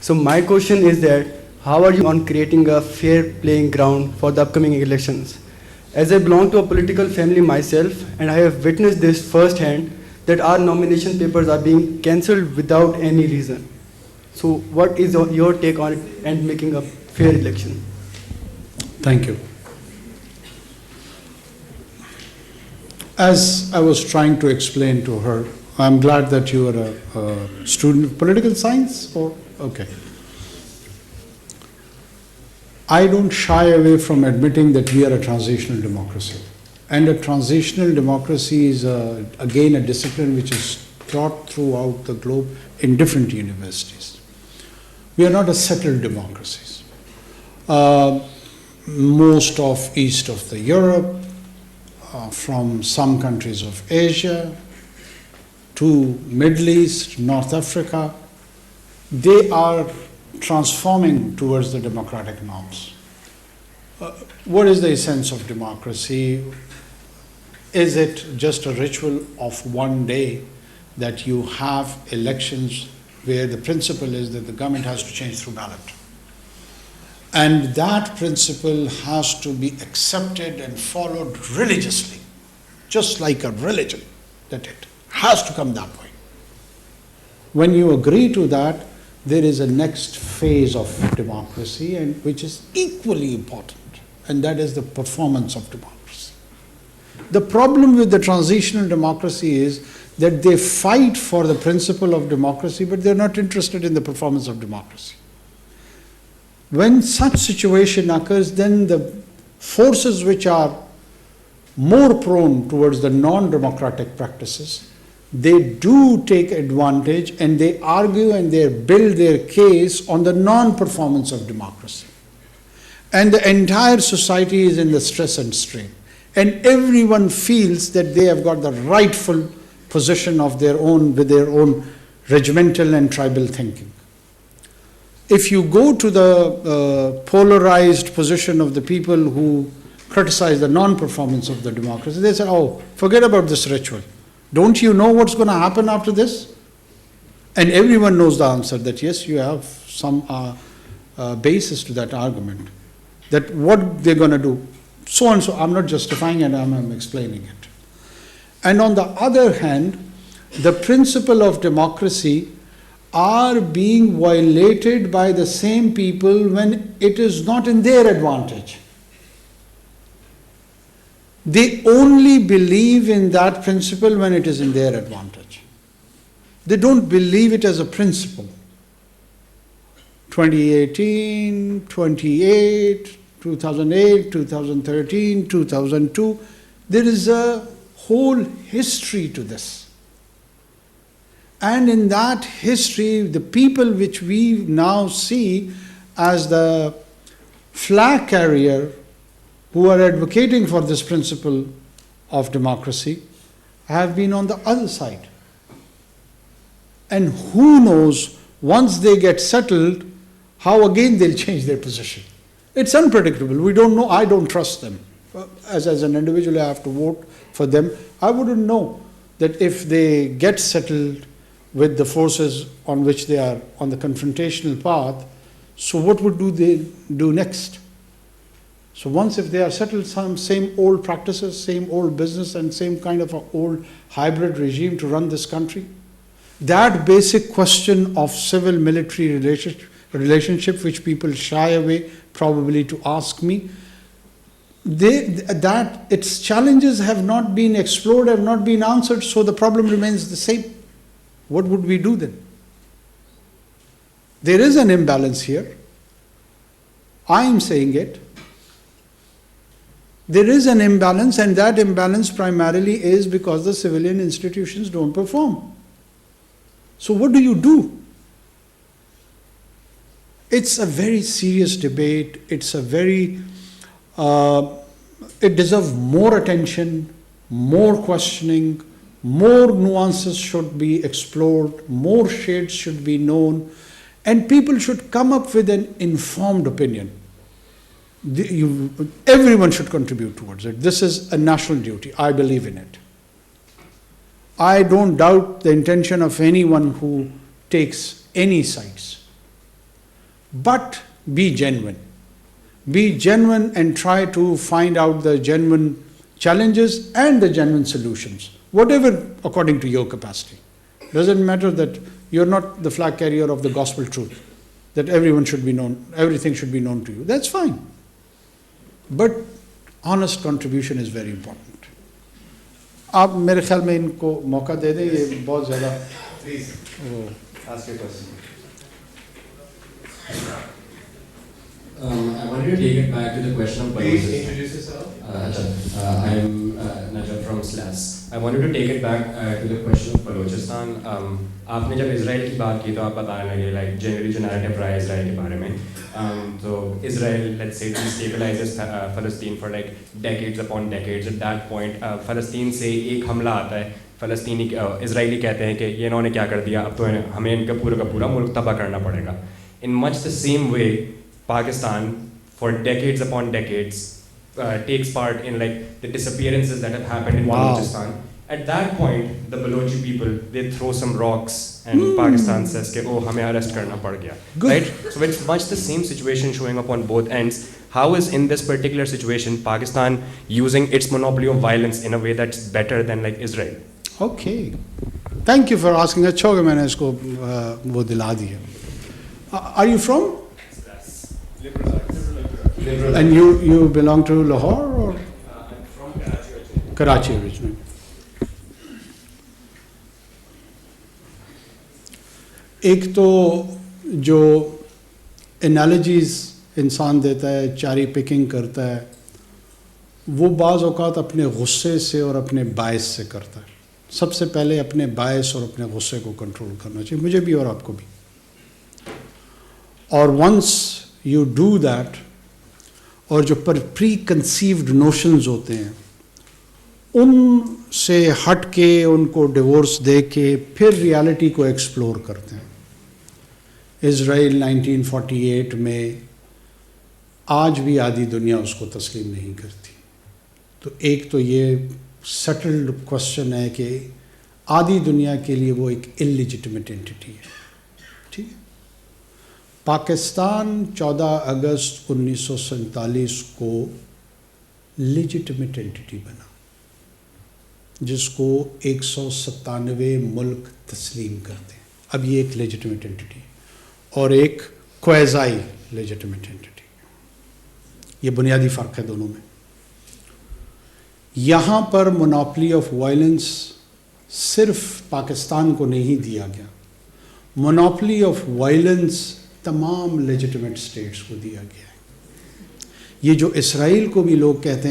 So my question is that how are you on creating a fair playing ground for the upcoming elections? As I belong to a political family myself, and I have witnessed this firsthand, that our nomination papers are being cancelled without any reason. So what is your take on it and making a fair election? Thank you. As I was trying to explain to her, I'm glad that you are a student of political science, or okay. I don't shy away from admitting that we are a transitional democracy. And a transitional democracy is, again, a discipline which is taught throughout the globe in different universities. We are not a settled democracy. Most of east of the Europe, from some countries of Asia to Middle East, North Africa, they are transforming towards the democratic norms. What is the essence of democracy? Is it just a ritual of one day that you have elections where the principle is that the government has to change through ballot? And that principle has to be accepted and followed religiously, just like a religion, that it has to come that way. When you agree to that, there is a next phase of democracy, and which is equally important, and that is the performance of democracy. The problem with the transitional democracy is that they fight for the principle of democracy, but they're not interested in the performance of democracy. When such situation occurs, then the forces which are more prone towards the non-democratic practices, they do take advantage and they argue and they build their case on the non-performance of democracy. And the entire society is in the stress and strain. And everyone feels that they have got the rightful position of their own, with their own regimental and tribal thinking. If you go to the polarized position of the people who criticize the non-performance of the democracy, they say, oh, forget about this ritual. Don't you know what's going to happen after this? And everyone knows the answer, that yes, you have some basis to that argument, that what they're going to do, so and so. I'm not justifying it, I'm explaining it. And on the other hand, the principle of democracy are being violated by the same people when it is not in their advantage. They only believe in that principle when it is in their advantage. They don't believe it as a principle. 2018, 28, 2008, 2013, 2002, there is a whole history to this. And in that history, the people which we now see as the flag carrier who are advocating for this principle of democracy have been on the other side. And who knows, once they get settled, how again they'll change their position. It's unpredictable. We don't know. I don't trust them. As an individual, I have to vote for them. I wouldn't know that if they get settled with the forces on which they are on the confrontational path, so what would they do next? So once if they are settled, some same old practices, same old business, and same kind of an old hybrid regime to run this country, that basic question of civil-military relationship, which people shy away probably to ask me, that its challenges have not been explored, have not been answered, so the problem remains the same. What would we do then? There is an imbalance here. I am saying it. There is an imbalance, and that imbalance primarily is because the civilian institutions don't perform. So what do you do? It's a very serious debate. It's a very, it deserves more attention, more questioning, more nuances should be explored, more shades should be known, and people should come up with an informed opinion. Everyone should contribute towards it. This is a national duty. I believe in it. I don't doubt the intention of anyone who takes any sides. but be genuine. Be genuine and try to find out the genuine challenges and the genuine solutions, whatever according to your capacity. Doesn't matter that you're not the flag carrier of the gospel truth, that everyone should be known, everything should be known to you. That's fine. But honest contribution is very important. आप मेरे ख्याल में इनको मौका दे दें, ये बहुत ज़्यादा Ask your question. I wanted to take it back to the question of Please Balochistan. introduce yourself. I'm Najat from SLAS. I wanted to take it back to the question of Balochistan. आपने जब Israel की बात की तो आप बताने लगे like generally जो narrative रहा है इजराइल के बारे में. So Israel, let's say, destabilizes Palestine for like decades upon decades. At that point, फ़लस्तीन से एक हमला आता है. फ़लस्तीनी इजरायली कहते हैं कि ये इन्होंने क्या कर दिया, अब तो हमें इनका पूरा मुल्क तबाह करना पड़ेगा. In much the same way, Pakistan, for decades upon decades, takes part in like the disappearances that have happened in Balochistan. At that point, the Balochi people, they throw some rocks and Pakistan says कि oh हमें arrest करना पड़ गया. Good. Right? So it's much the same situation showing up on both ends. How is in this particular situation Pakistan using its monopoly of violence in a way that's better than like Israel? Okay. Thank you for asking. अच्छा हो गया मैंने इसको वो दिला दिया. Are you from? Liberal. And you belong to Lahore or I'm from Karachi originally. Karachi originally? एक तो जो एनालॉजीज इंसान देता है, चारी पिकिंग करता है, वो बाज़ औक़ात अपने गुस्से से और अपने बायस से करता है. सबसे पहले अपने बायस और अपने गुस्से को कंट्रोल करना चाहिए, मुझे भी और आपको भी. और वंस यू डू दैट, और जो प्री कंसीव्ड नोशंस होते हैं उनसे हट के उनको डिवोर्स दे के फिर रियलिटी को एक्सप्लोर करते हैं. इज़राइल 1948 में आज भी आधी दुनिया उसको तस्लीम नहीं करती. तो एक तो ये सेटल्ड क्वेश्चन है कि आधी दुनिया के लिए वो एक इलिजिटिमेट एंटिटी है. ठीक है. पाकिस्तान 14 अगस्त 1947 को लेजिटिमेट एंटिटी बना, जिसको 197 मुल्क तस्लीम करते हैं. अब ये एक लेजिटिमेट एंटिटी है और एक क्वेज़ाई लेजिटिमेट एंटिटी. ये बुनियादी फ़र्क है दोनों में. यहाँ पर मोनोपोली ऑफ वायलेंस सिर्फ पाकिस्तान को नहीं दिया गया, मोनोपोली ऑफ वायलेंस तमाम लेजिटिमेट स्टेट्स को दिया गया है. ये जो इसराइल को भी लोग कहते हैं